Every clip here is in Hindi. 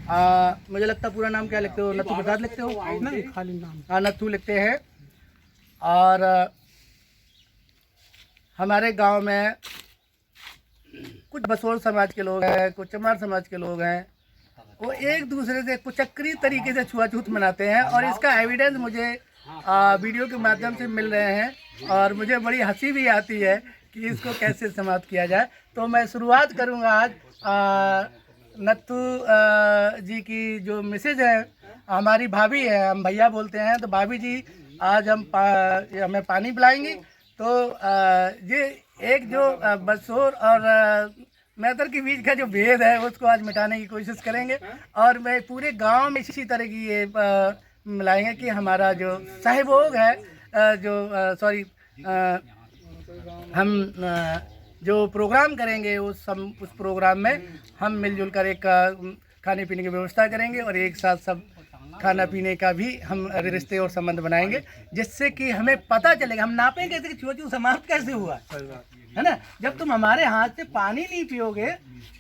मुझे लगता पूरा नाम क्या लिखते हो? नत्थू प्रसाद लिखते हो? नहीं, खाली नाम। हाँ, नत्थू लिखते हैं। और हमारे गांव में कुछ बसोर समाज के लोग हैं, कुछ चमार समाज के लोग हैं, वो एक दूसरे से कुचक्री तरीके से छुआछूत मनाते हैं और इसका एविडेंस मुझे वीडियो के माध्यम से मिल रहे हैं और मुझे बड़ी हंसी भी आती है कि इसको कैसे समाप्त किया जाए। तो मैं शुरुआत करूंगा आज नत्थू जी की जो मिसेज है, हमारी भाभी है, हम भैया बोलते हैं, तो भाभी जी आज हमें पानी पिलाएंगी। तो ये एक जो बसोर और मैतर के बीच का जो भेद है उसको आज मिटाने की कोशिश करेंगे और मैं पूरे गांव में इसी तरह की ये मिलाएंगे कि हमारा जो सहयोग है, हम जो प्रोग्राम करेंगे उस प्रोग्राम में हम मिलजुल कर एक खाने पीने की व्यवस्था करेंगे और एक साथ सब खाना पीने का भी हम रिश्ते और संबंध बनाएंगे, जिससे कि हमें पता चलेगा, हम नापेंगे कैसे कि छुआछूत समाप्त कैसे हुआ, है ना। जब तुम हमारे हाथ से पानी नहीं पियोगे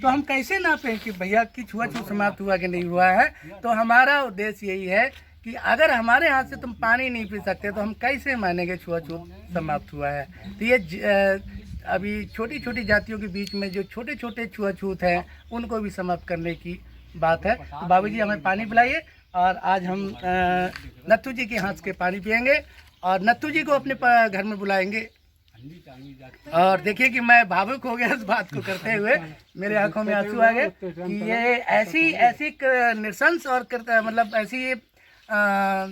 तो हम कैसे नापें कि भैया कि छुआछूत समाप्त हुआ कि नहीं हुआ है। तो हमारा उद्देश्य यही है कि अगर हमारे हाथ से तुम पानी नहीं पी सकते तो हम कैसे मानेंगे छुआछूत समाप्त हुआ है। तो ये अभी छोटी छोटी जातियों के बीच में जो छोटे छोटे छुआछूत हैं उनको भी समाप्त करने की बात है। तो बाबूजी हमें पानी पिलाइए और आज हम नत्थू जी के हाथ के पानी पियेंगे और नत्थू जी को अपने घर में बुलाएंगे। और देखिए कि मैं भावुक हो गया इस बात को करते हुए, मेरे आंखों में आंसू आ गए कि ये ऐसी नृशंस और मतलब ऐसी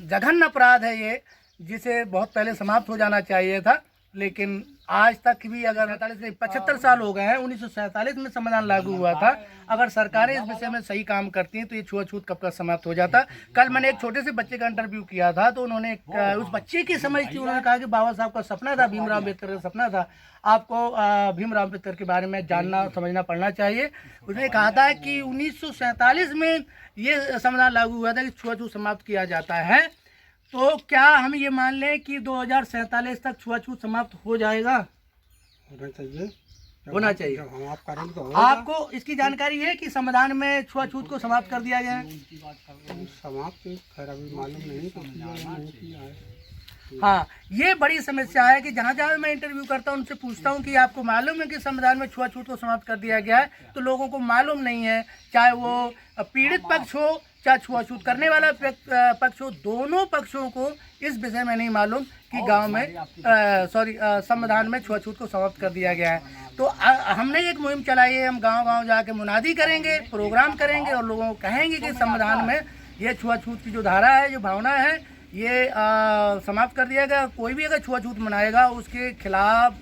जघन्य अपराध है ये, जिसे बहुत पहले समाप्त हो जाना चाहिए था, लेकिन आज तक भी अगर 75 साल हो गए हैं, 1947 में संविधान लागू हुआ था। अगर सरकारें इस विषय में सही काम करती हैं तो ये छुआछूत कब का समाप्त हो जाता। कल मैंने एक छोटे से बच्चे का इंटरव्यू किया था तो उन्होंने उस बच्चे की समझ थी, उन्होंने कहा कि बाबा साहब का सपना था, भीमराव अम्बेडकर का सपना था, आपको भीमराव अम्बेडकर के बारे में जानना समझना पढ़ना चाहिए। उसने कहा था कि 1947 में ये संविधान लागू हुआ था कि छुआछूत समाप्त किया जाता है। तो क्या हम ये मान लें कि 2047 तक छुआछूत समाप्त हो जाएगा? होना चाहिए। हम आप करेंगे तो आपको इसकी जानकारी है कि संविधान में छुआछूत को समाप्त कर दिया गया है? समाप्त खैर अभी मालूम नहीं किया है। हाँ, ये बड़ी समस्या है कि जहाँ जहाँ मैं इंटरव्यू करता हूँ उनसे पूछता हूँ कि आपको मालूम है कि संविधान में छुआछूत को समाप्त कर दिया गया है, तो लोगों को मालूम नहीं है। चाहे वो पीड़ित पक्ष हो चाहे छुआछूत करने वाला पक्ष हो, दोनों पक्षों को इस विषय में नहीं मालूम कि गांव में संविधान में छुआछूत को समाप्त कर दिया गया है। तो हमने एक मुहिम चलाई है, हम गांव-गांव जाके मुनादी करेंगे, प्रोग्राम करेंगे और लोगों को कहेंगे कि संविधान में ये छुआछूत की जो धारा है, जो भावना है, ये समाप्त कर दिया गया। कोई भी अगर छुआछूत मनाएगा उसके खिलाफ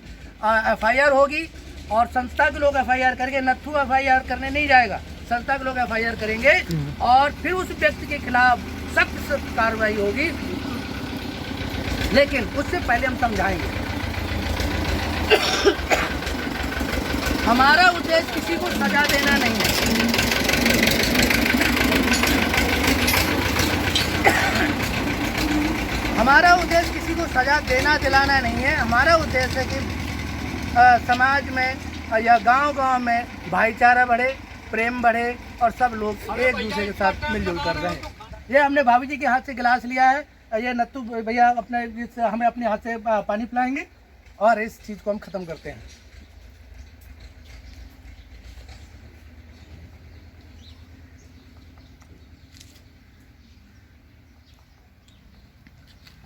FIR होगी और संस्था के लोग FIR करेंगे। नत्थू FIR करने नहीं जाएगा, संस्था के लोग FIR करेंगे और फिर उस व्यक्ति के खिलाफ सख्त कार्रवाई होगी। लेकिन उससे पहले हम समझाएंगे, हमारा उद्देश्य किसी को सजा देना नहीं है। हमारा उद्देश्य किसी को सजा देना दिलाना नहीं है। हमारा उद्देश्य है कि समाज में या गांव-गांव में भाईचारा बढ़े, प्रेम बढ़े और सब लोग एक दूसरे के साथ मिलजुल कर रहे हैं। ये हमने भाभी जी के हाथ से गिलास लिया है, ये नत्थू भैया हमें अपने हाथ से पानी पिलाएंगे और इस चीज़ को हम ख़त्म करते हैं।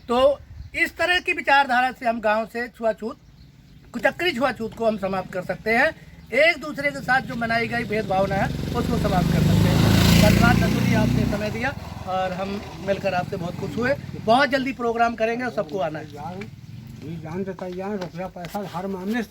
तो इस तरह की विचारधारा से हम गांव से छुआछूत, कुचक्री छुआछूत को हम समाप्त कर सकते हैं। एक दूसरे के साथ जो बनाई गई भेदभावना है उसको समाप्त कर सकते हैं। धन्यवाद नत्थू जी, आपने समय दिया और हम मिलकर आपसे बहुत खुश हुए। बहुत जल्दी प्रोग्राम करेंगे और सबको आना है। जान से तैयार, रुपया पैसा हर मामले से